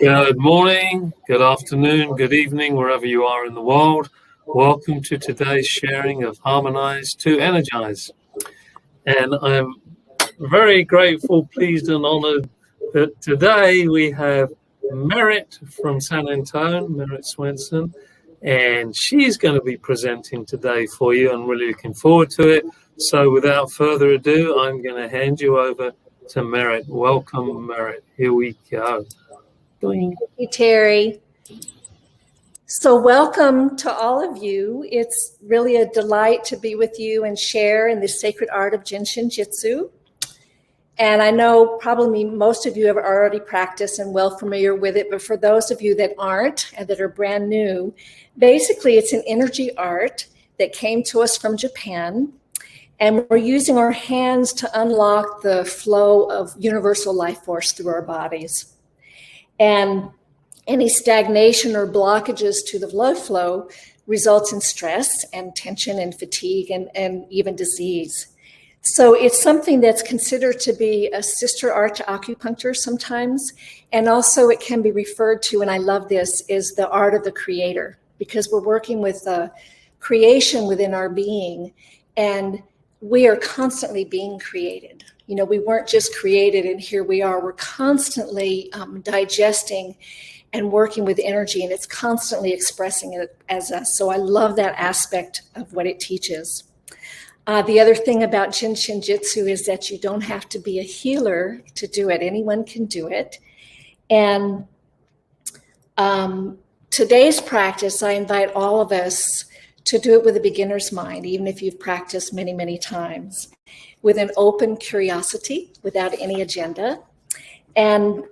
Good morning, good afternoon, good evening, wherever you are in the world. Welcome to today's sharing of Harmonize, 2Energize. And I'm very grateful, pleased, and honored that today we have Merritt from San Antonio, Merritt Swenson, and she's going to be presenting today for you. I'm really looking forward to it. So without further ado, I'm going to hand you over to Merritt. Welcome, Merritt. Here we go. Thank you, Terry. So welcome to all of you. It's really a delight to be with you and share in the sacred art of Jin Shin Jyutsu. And I know probably most of you have already practiced and well familiar with it, but for those of you that aren't and that are brand new, basically it's an energy art that came to us from Japan. And we're using our hands to unlock the flow of universal life force through our bodies. And any stagnation or blockages to the blood flow results in stress and tension and fatigue and even disease. So it's something that's considered to be a sister art to acupuncture sometimes. And also it can be referred to, and I love this, is the art of the creator, because we're working with the creation within our being, and we are constantly being created. You know, we weren't just created and here we are. We're constantly digesting and working with energy, and it's constantly expressing it as us. So I love that aspect of what it teaches. The other thing about Jin Shin Jyutsu is that you don't have to be a healer to do it. Anyone can do it. And today's practice, I invite all of us to do it with a beginner's mind, even if you've practiced many, many times, with an open curiosity, without any agenda. And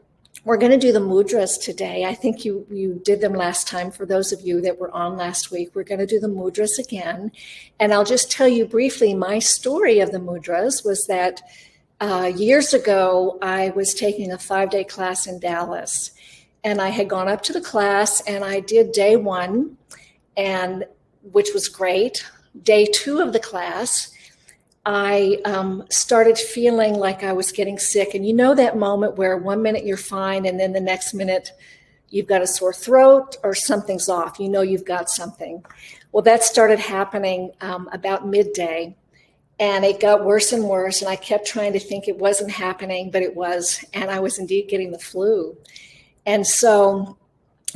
we're going to do the mudras today. I think you did them last time. For those of you that were on last week, we're going to do the mudras again. And I'll just tell you briefly, my story of the mudras was that years ago, I was taking a 5-day class in Dallas. And I had gone up to the class and I did day 1, and which was great. Day 2 of the class, I started feeling like I was getting sick. And you know that moment where one minute you're fine and then the next minute you've got a sore throat or something's off. You know you've got something. Well, that started happening about midday, and it got worse and worse. And I kept trying to think it wasn't happening, but it was. And I was indeed getting the flu. And so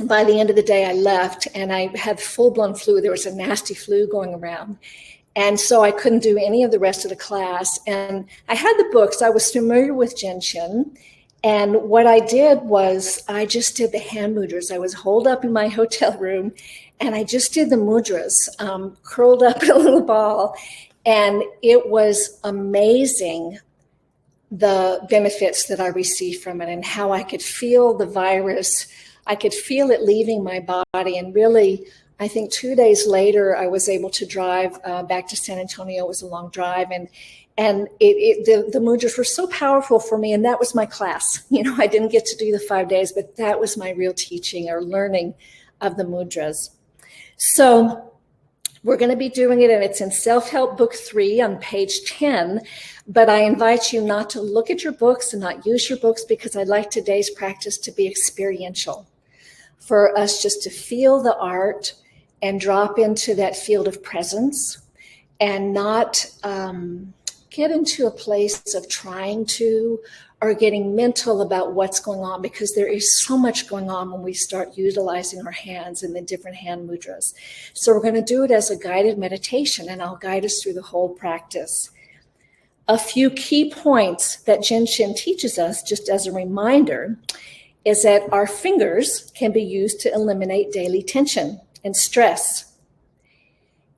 by the end of the day, I left and I had full-blown flu. There was a nasty flu going around. And so I couldn't do any of the rest of the class. And I had the books. I was familiar with Jin Shin. And what I did was I just did the hand mudras. I was holed up in my hotel room and I just did the mudras, curled up in a little ball. And it was amazing, the benefits that I received from it and how I could feel the virus. I could feel it leaving my body. And really, I think 2 days later, I was able to drive back to San Antonio. It was a long drive. And the mudras were so powerful for me. And that was my class. You know, I didn't get to do the 5 days, but that was my real teaching or learning of the mudras. So we're going to be doing it, and it's in Self-Help Book 3 on page 10. But I invite you not to look at your books and not use your books, because I'd like today's practice to be experiential, for us just to feel the art and drop into that field of presence and not get into a place of trying to or getting mental about what's going on, because there is so much going on when we start utilizing our hands in the different hand mudras. So we're going to do it as a guided meditation, and I'll guide us through the whole practice. A few key points that Jin Shin teaches us, just as a reminder, is that our fingers can be used to eliminate daily tension and stress.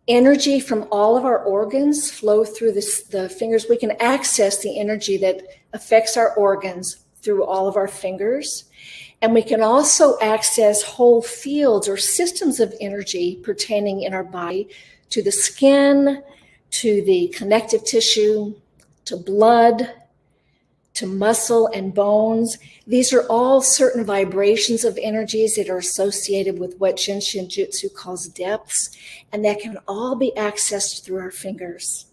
Energy from all of our organs flow through the fingers. We can access the energy that affects our organs through all of our fingers. And we can also access whole fields or systems of energy pertaining in our body to the skin, to the connective tissue, to blood, to muscle and bones. These are all certain vibrations of energies that are associated with what Jin Shin Jyutsu calls depths, and that can all be accessed through our fingers.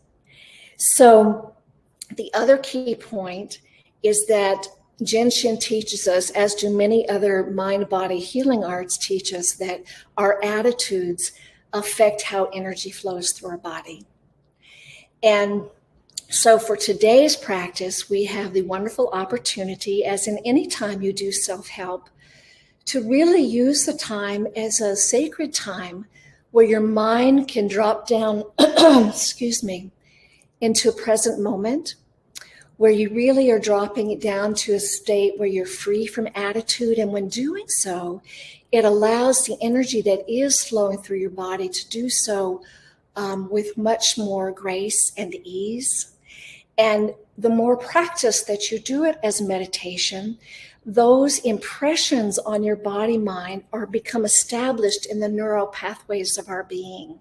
So the other key point is that Jin Shin teaches us, as do many other mind-body healing arts teach us, that our attitudes affect how energy flows through our body. And so for today's practice, we have the wonderful opportunity, as in any time you do self-help, to really use the time as a sacred time where your mind can drop down, excuse me, into a present moment, where you really are dropping it down to a state where you're free from attitude. And when doing so, it allows the energy that is flowing through your body to do so with much more grace and ease. And the more practice that you do it as meditation, those impressions on your body mind are become established in the neural pathways of our being.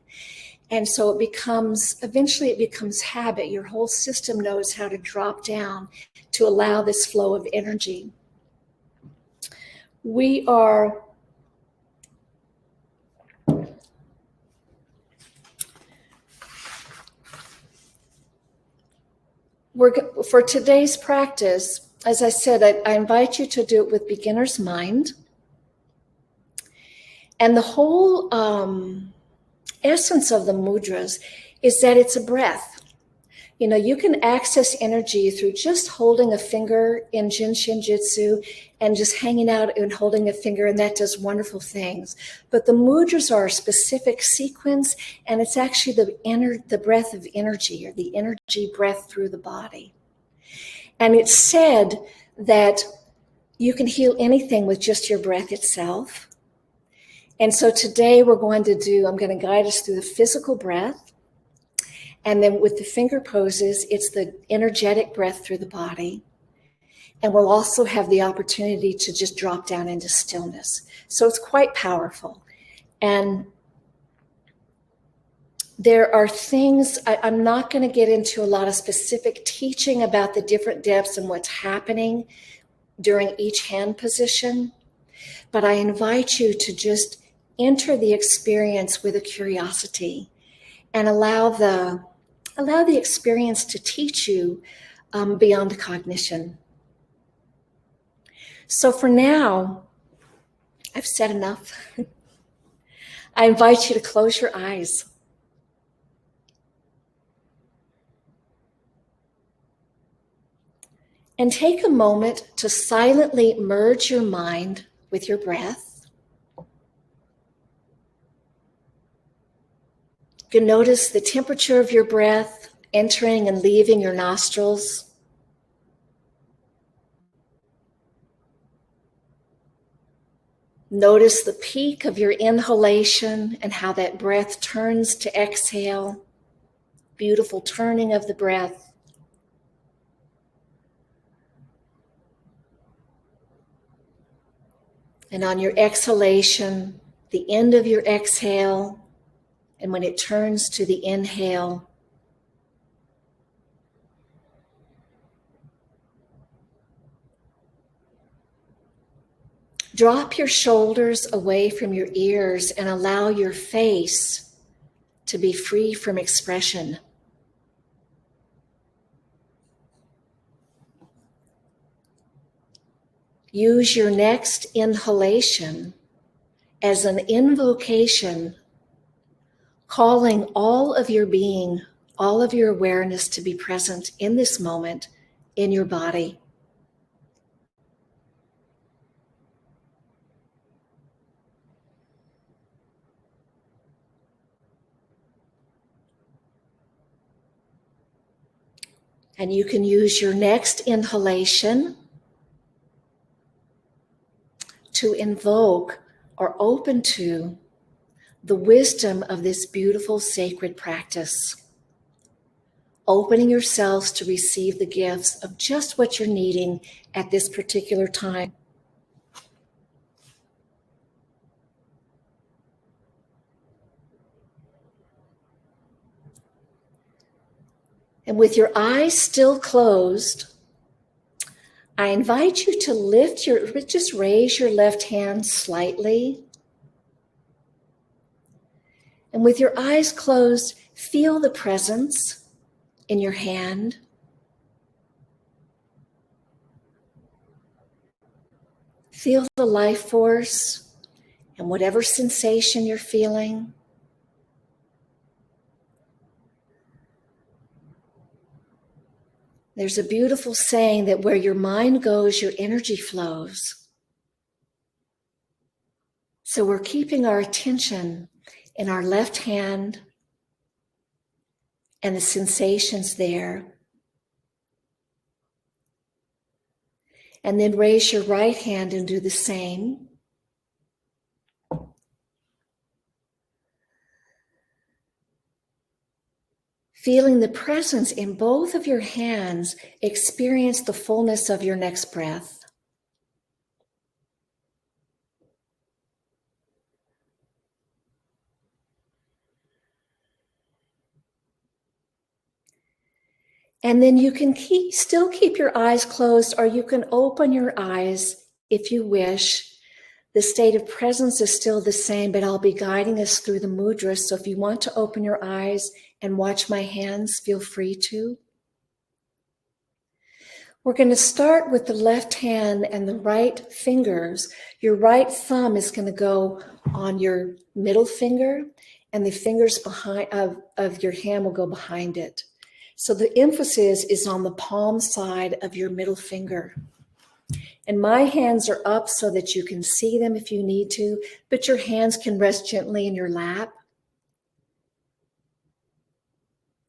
And so eventually it becomes habit. Your whole system knows how to drop down to allow this flow of energy. For today's practice, as I said, I invite you to do it with beginner's mind. And the whole essence of the mudras is that it's a breath. You know, you can access energy through just holding a finger in Jin Shin Jyutsu and just hanging out and holding a finger, and that does wonderful things. But the mudras are a specific sequence, and it's actually the breath of energy, or the energy breath through the body. And it's said that you can heal anything with just your breath itself. And so today I'm going to guide us through the physical breath. And then with the finger poses, it's the energetic breath through the body. And we'll also have the opportunity to just drop down into stillness. So it's quite powerful. And there are things, I'm not going to get into a lot of specific teaching about the different depths and what's happening during each hand position, but I invite you to just enter the experience with a curiosity and allow the experience to teach you beyond cognition. So for now, I've said enough. I invite you to close your eyes. And take a moment to silently merge your mind with your breath. You can notice the temperature of your breath entering and leaving your nostrils. Notice the peak of your inhalation and how that breath turns to exhale. Beautiful turning of the breath. And on your exhalation, the end of your exhale, and when it turns to the inhale, drop your shoulders away from your ears and allow your face to be free from expression. Use your next inhalation as an invocation, calling all of your being, all of your awareness to be present in this moment in your body. And you can use your next inhalation to invoke or open to the wisdom of this beautiful sacred practice. Opening yourselves to receive the gifts of just what you're needing at this particular time. And with your eyes still closed, I invite you to just raise your left hand slightly. And with your eyes closed, feel the presence in your hand. Feel the life force and whatever sensation you're feeling. There's a beautiful saying that where your mind goes, your energy flows. So we're keeping our attention in our left hand and the sensations there. And then raise your right hand and do the same. Feeling the presence in both of your hands, experience the fullness of your next breath. And then you can still keep your eyes closed, or you can open your eyes if you wish. The state of presence is still the same, but I'll be guiding us through the mudra. So if you want to open your eyes and watch my hands, feel free to. We're going to start with the left hand and the right fingers. Your right thumb is going to go on your middle finger, and the fingers of your hand will go behind it. So the emphasis is on the palm side of your middle finger. And my hands are up so that you can see them if you need to, but your hands can rest gently in your lap.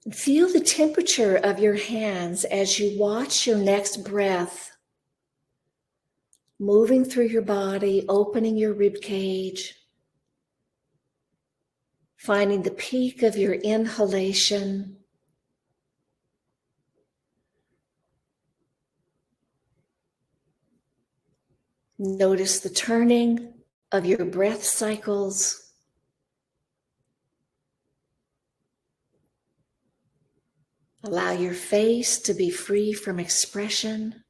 And feel the temperature of your hands as you watch your next breath moving through your body, opening your rib cage, finding the peak of your inhalation. Notice the turning of your breath cycles. Allow your face to be free from expression.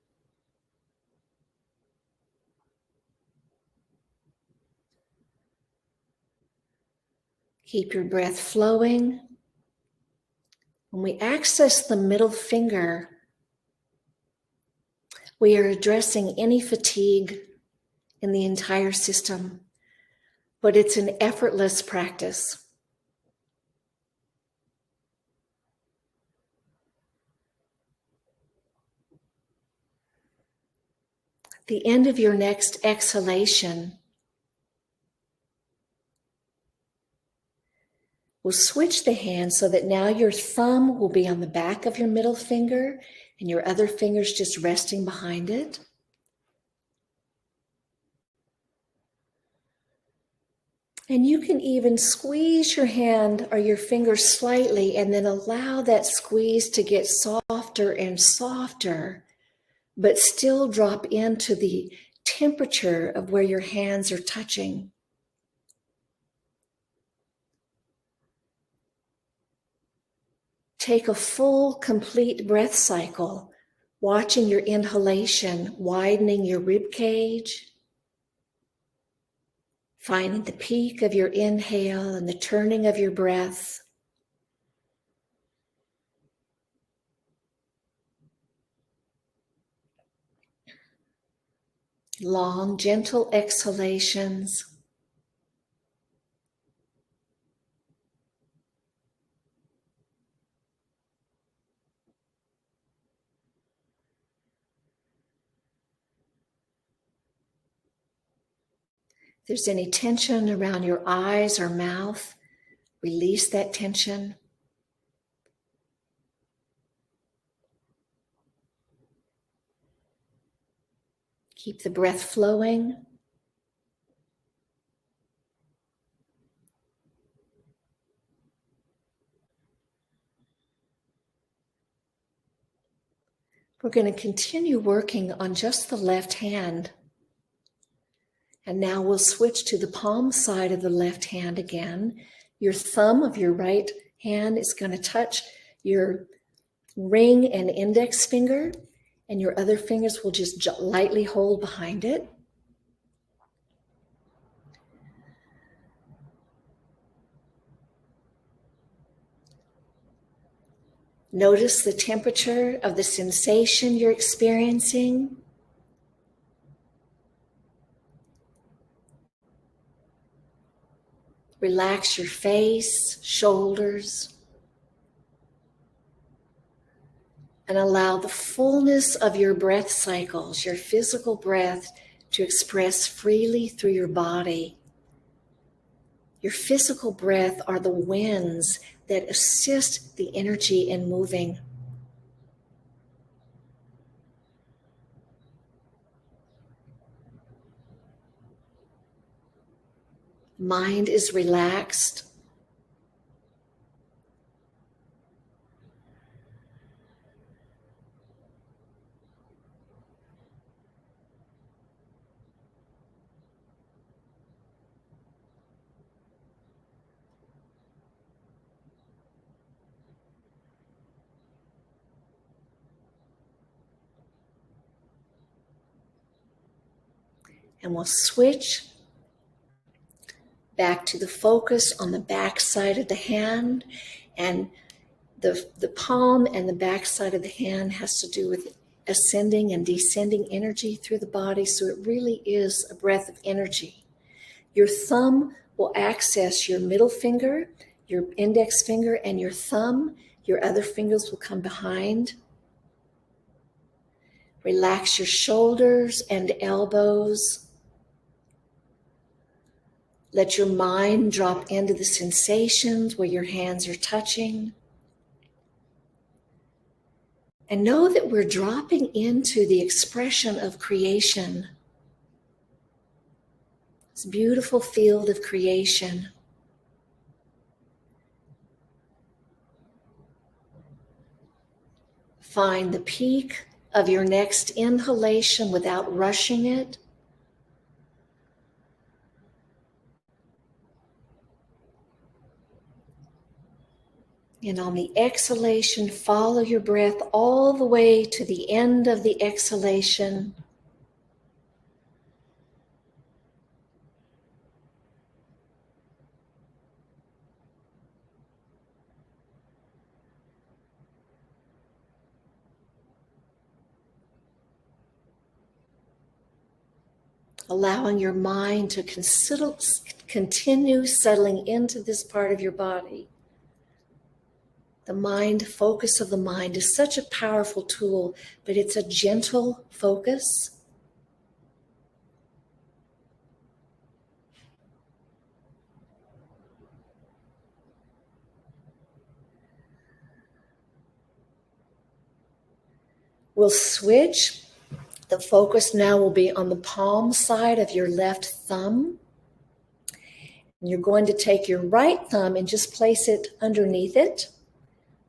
Keep your breath flowing. When we access the middle finger, we are addressing any fatigue in the entire system, but it's an effortless practice. At the end of your next exhalation, we'll switch the hand so that now your thumb will be on the back of your middle finger and your other fingers just resting behind it. And you can even squeeze your hand or your fingers slightly and then allow that squeeze to get softer and softer, but still drop into the temperature of where your hands are touching. Take a full, complete breath cycle, watching your inhalation, widening your rib cage, finding the peak of your inhale and the turning of your breath. Long, gentle exhalations. If there's any tension around your eyes or mouth, release that tension. Keep the breath flowing. We're going to continue working on just the left hand. And now we'll switch to the palm side of the left hand again. Your thumb of your right hand is going to touch your ring and index finger, and your other fingers will just lightly hold behind it. Notice the temperature of the sensation you're experiencing. Relax your face, shoulders, and allow the fullness of your breath cycles, your physical breath, to express freely through your body. Your physical breath are the winds that assist the energy in moving. Mind is relaxed. And we'll switch back to the focus on the back side of the hand. And the palm and the back side of the hand has to do with ascending and descending energy through the body. So it really is a breath of energy. Your thumb will access your middle finger, your index finger, and your thumb. Your other fingers will come behind. Relax your shoulders and elbows. Let your mind drop into the sensations where your hands are touching. And know that we're dropping into the expression of creation. This beautiful field of creation. Find the peak of your next inhalation without rushing it. And on the exhalation, follow your breath all the way to the end of the exhalation. Allowing your mind to continue settling into this part of your body. The mind, focus of the mind is such a powerful tool, but it's a gentle focus. We'll switch. The focus now will be on the palm side of your left thumb. And you're going to take your right thumb and just place it underneath it.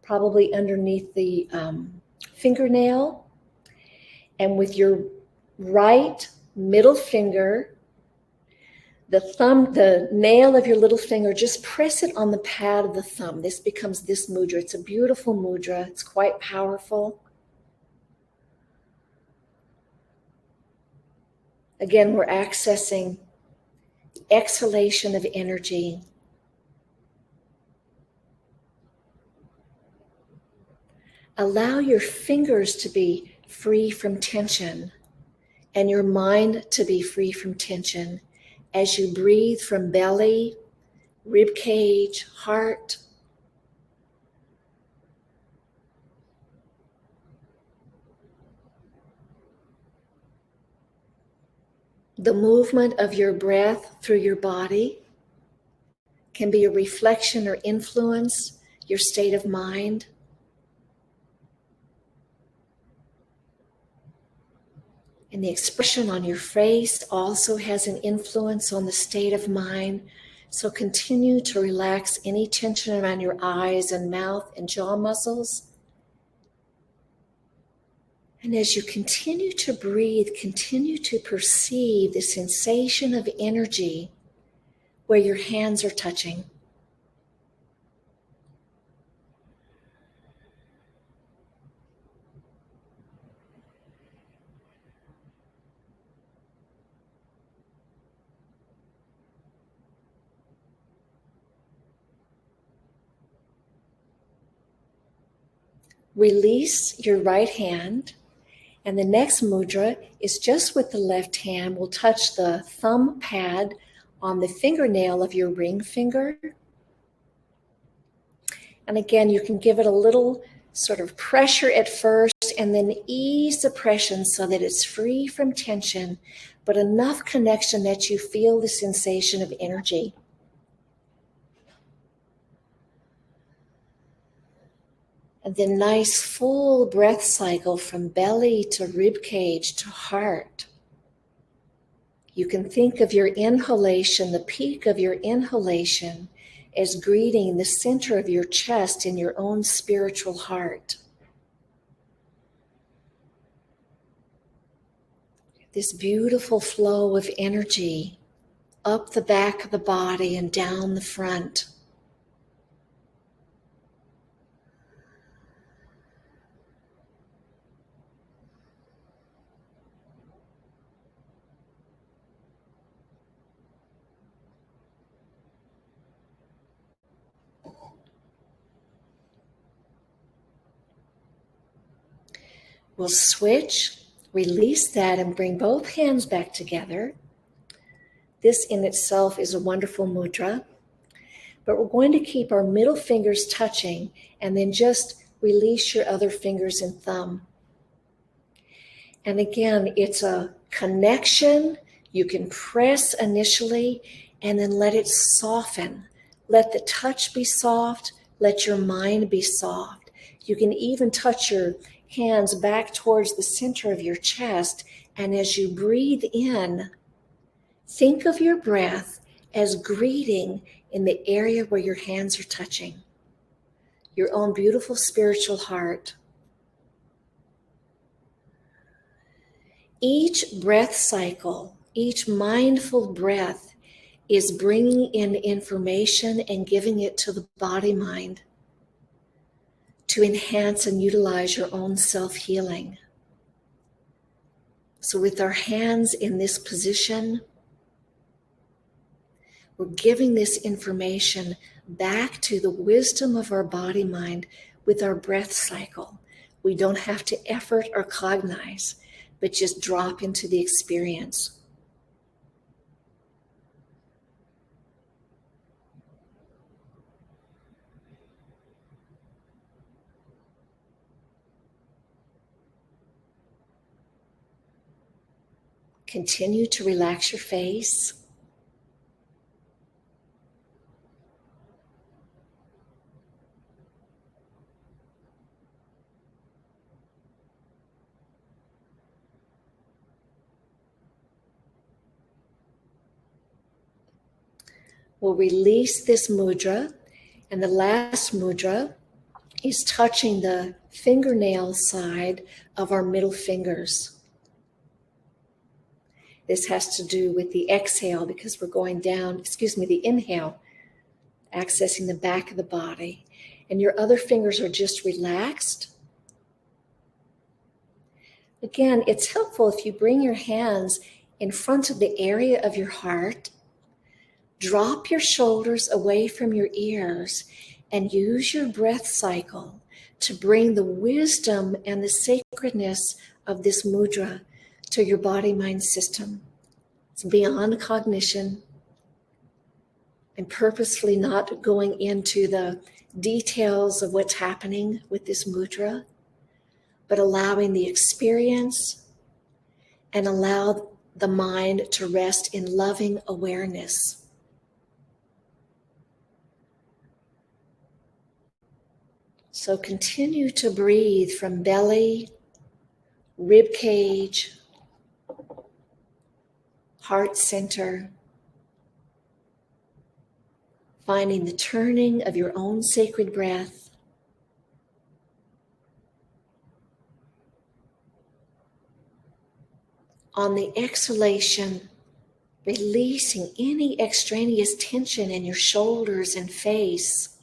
Probably underneath the fingernail. And with your right middle finger, the nail of your little finger, just press it on the pad of the thumb. This becomes this mudra. It's a beautiful mudra. It's quite powerful. Again, we're accessing the exhalation of energy. Allow your fingers to be free from tension and your mind to be free from tension as you breathe from belly, rib cage, heart. The movement of your breath through your body can be a reflection or influence your state of mind. And the expression on your face also has an influence on the state of mind. So continue to relax any tension around your eyes and mouth and jaw muscles. And as you continue to breathe, continue to perceive the sensation of energy where your hands are touching. Release your right hand, and the next mudra is just with the left hand. We'll touch the thumb pad on the fingernail of your ring finger. And again, you can give it a little sort of pressure at first and then ease the pressure so that it's free from tension, but enough connection that you feel the sensation of energy. And then nice full breath cycle from belly to rib cage to heart. You can think of your inhalation, the peak of your inhalation, as greeting the center of your chest in your own spiritual heart. This beautiful flow of energy up the back of the body and down the front. We'll switch, release that, and bring both hands back together. This in itself is a wonderful mudra, but we're going to keep our middle fingers touching and then just release your other fingers and thumb. And again, it's a connection. You can press initially and then let it soften. Let the touch be soft. Let your mind be soft. You can even touch your hands back towards the center of your chest. And as you breathe in, think of your breath as greeting in the area where your hands are touching, your own beautiful spiritual heart. Each breath cycle, each mindful breath is bringing in information and giving it to the body-mind to enhance and utilize your own self-healing. So with our hands in this position, we're giving this information back to the wisdom of our body-mind with our breath cycle. We don't have to effort or cognize, but just drop into the experience. Continue to relax your face. We'll release this mudra, and the last mudra is touching the fingernail side of our middle fingers. This has to do with the exhale because we're going down, the inhale, accessing the back of the body. And your other fingers are just relaxed. Again, it's helpful if you bring your hands in front of the area of your heart, drop your shoulders away from your ears, and use your breath cycle to bring the wisdom and the sacredness of this mudra to your body-mind system. It's beyond cognition, and purposefully not going into the details of what's happening with this mudra, but allowing the experience and allow the mind to rest in loving awareness. So continue to breathe from belly, rib cage, heart center, finding the turning of your own sacred breath. On the exhalation, releasing any extraneous tension in your shoulders and face.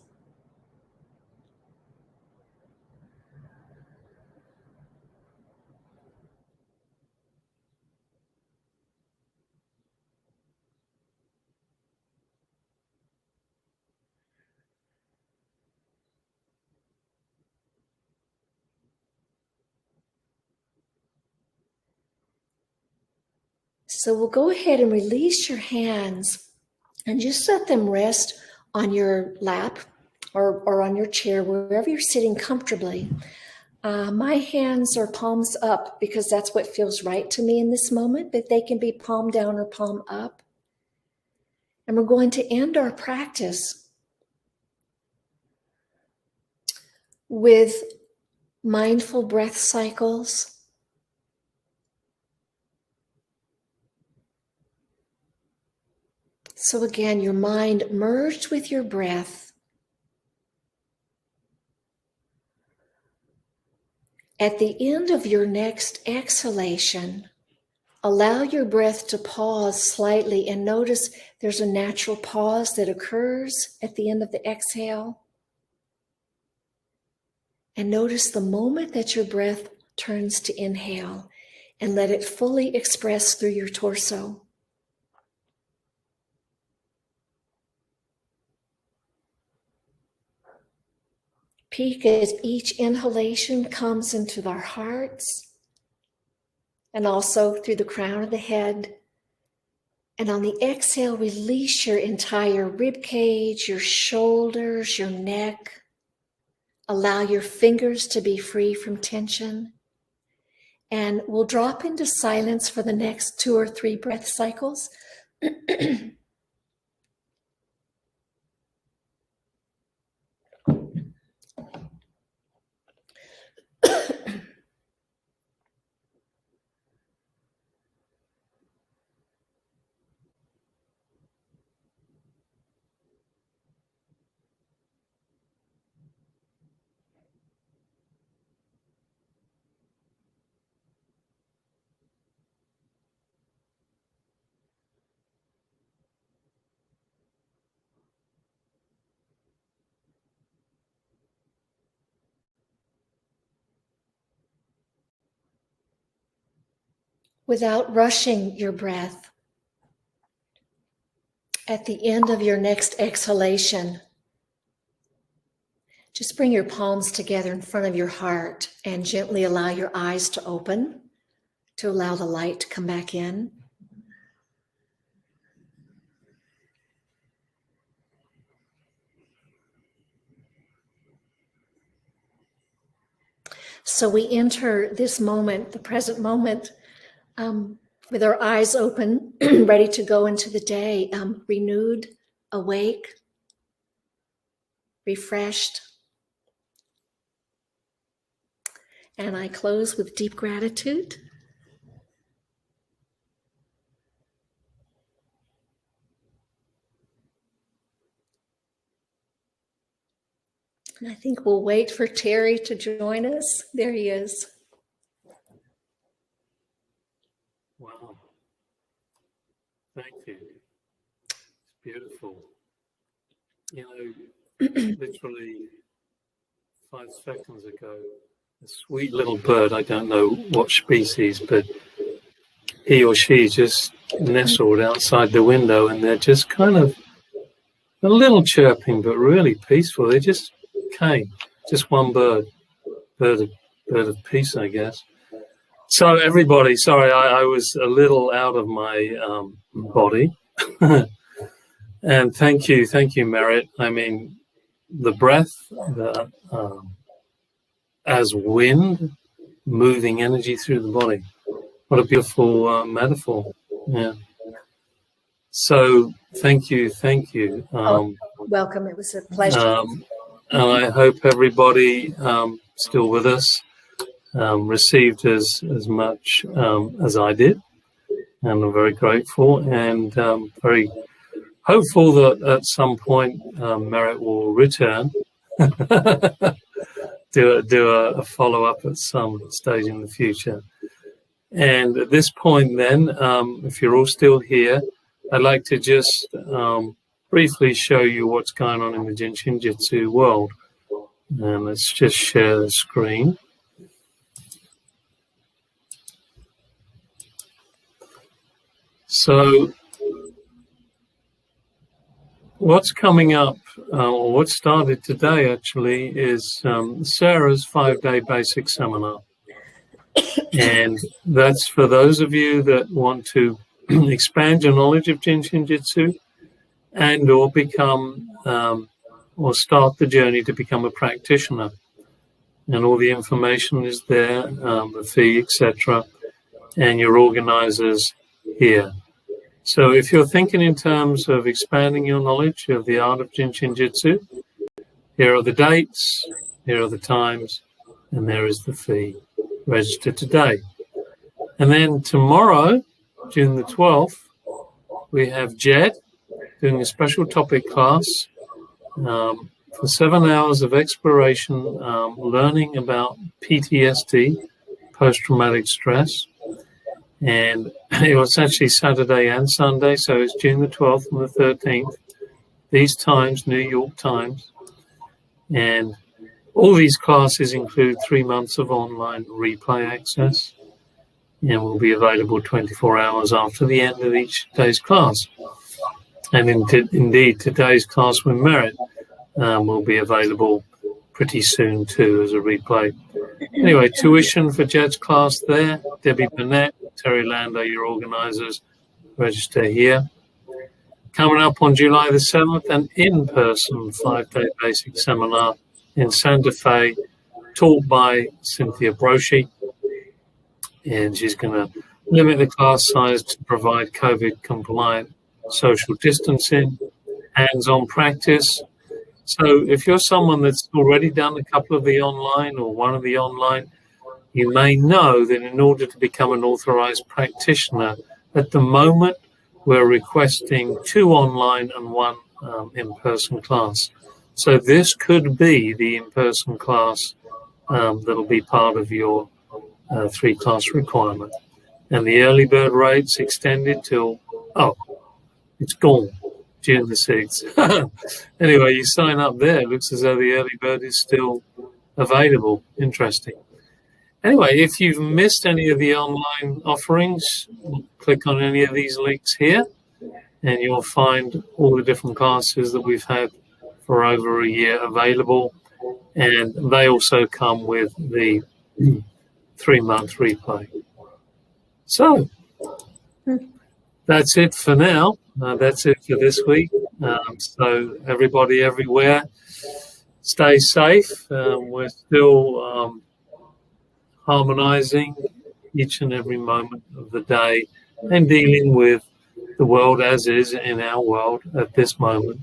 So we'll go ahead and release your hands And just let them rest on your lap or on your chair, wherever you're sitting comfortably. My hands are palms up because that's what feels right to me in this moment, but they can be palm down or palm up. And we're going to end our practice with mindful breath cycles. So again, your mind merged with your breath. At the end of your next exhalation, allow your breath to pause slightly and notice there's a natural pause that occurs at the end of the exhale. And notice the moment that your breath turns to inhale and let it fully express through your torso. Peak as each inhalation comes into our hearts and also through the crown of the head. And on the exhale, release your entire rib cage, your shoulders, your neck. Allow your fingers to be free from tension. And we'll drop into silence for the next 2 or 3 breath cycles. Without rushing your breath, at the end of your next exhalation, just bring your palms together in front of your heart and gently allow your eyes to open to allow the light to come back in. So we enter this moment, the present moment, with our eyes open, ready to go into the day, renewed, awake, refreshed. And I close with deep gratitude. And I think we'll wait for Terry to join us. There he is. Wow. Thank you. It's beautiful. You know, literally 5 seconds ago, a sweet little bird, I don't know what species, but he or she just nestled outside the window, and they're just kind of a little chirping, but really peaceful. They just came, just one bird of peace, I guess. So everybody, sorry, I was a little out of my body. And thank you, Merit. I mean, the breath, as wind, moving energy through the body. What a beautiful metaphor. Yeah. So thank you. Welcome. It was a pleasure. And I hope everybody still with us received as much as I did. And I'm very grateful and very hopeful that at some point Merit will return. do a follow-up at some stage in the future. And at this point then, if you're all still here, I'd like to just briefly show you what's going on in the Jin Shin Jyutsu world. And let's just share the screen. So what's coming up, or what started today actually, is Sarah's 5-day basic seminar. And that's for those of you that want to expand your knowledge of Jin Shin Jyutsu and or become or start the journey to become a practitioner. And all the information is there, the fee, etc., and your organizers here. So if you're thinking in terms of expanding your knowledge of the art of Jin Shin Jyutsu, here are the dates, here are the times, and there is the fee. Register today. And then tomorrow, June the 12th, we have Jed doing a special topic class for 7 hours of exploration, learning about PTSD, post-traumatic stress. And it was actually Saturday and Sunday, so it's June the 12th and the 13th. These times, New York times. And all these classes include 3 months of online replay access and will be available 24 hours after the end of each day's class. And indeed, today's class with Merit will be available pretty soon too as a replay. Anyway, tuition for Jed's class there. Debbie Burnett, Terry Lando, your organizers, register here. Coming up on July the 7th, an in-person 5-day basic seminar in Santa Fe, taught by Cynthia Broshi. And she's going to limit the class size to provide COVID-compliant social distancing, hands-on practice. So if you're someone that's already done a couple of the online or one of the online, you may know that in order to become an authorized practitioner, at the moment, we're requesting 2 online and 1 in-person class. So this could be the in-person class that'll be part of your 3-class requirement. And the early bird rate's extended till, it's gone, June the 6th. Anyway, you sign up there. It looks as though the early bird is still available. Interesting. Anyway, if you've missed any of the online offerings, click on any of these links here, and you'll find all the different classes that we've had for over a year available. And they also come with the 3-month replay. So that's it for now. That's it for this week. So everybody everywhere, stay safe. We're still harmonizing each and every moment of the day and dealing with the world as is in our world at this moment.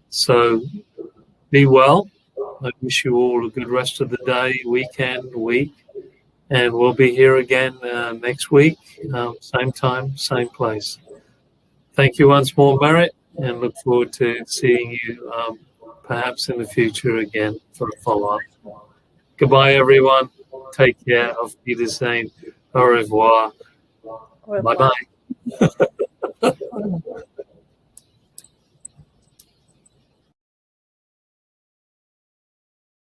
So be well. I wish you all a good rest of the day, weekend, week. And we'll be here again next week, same time, same place. Thank you once more, Merit, and look forward to seeing you perhaps in the future again for a follow-up. Goodbye, everyone. Take care. Auf Wiedersehen. Au revoir. Bye-bye.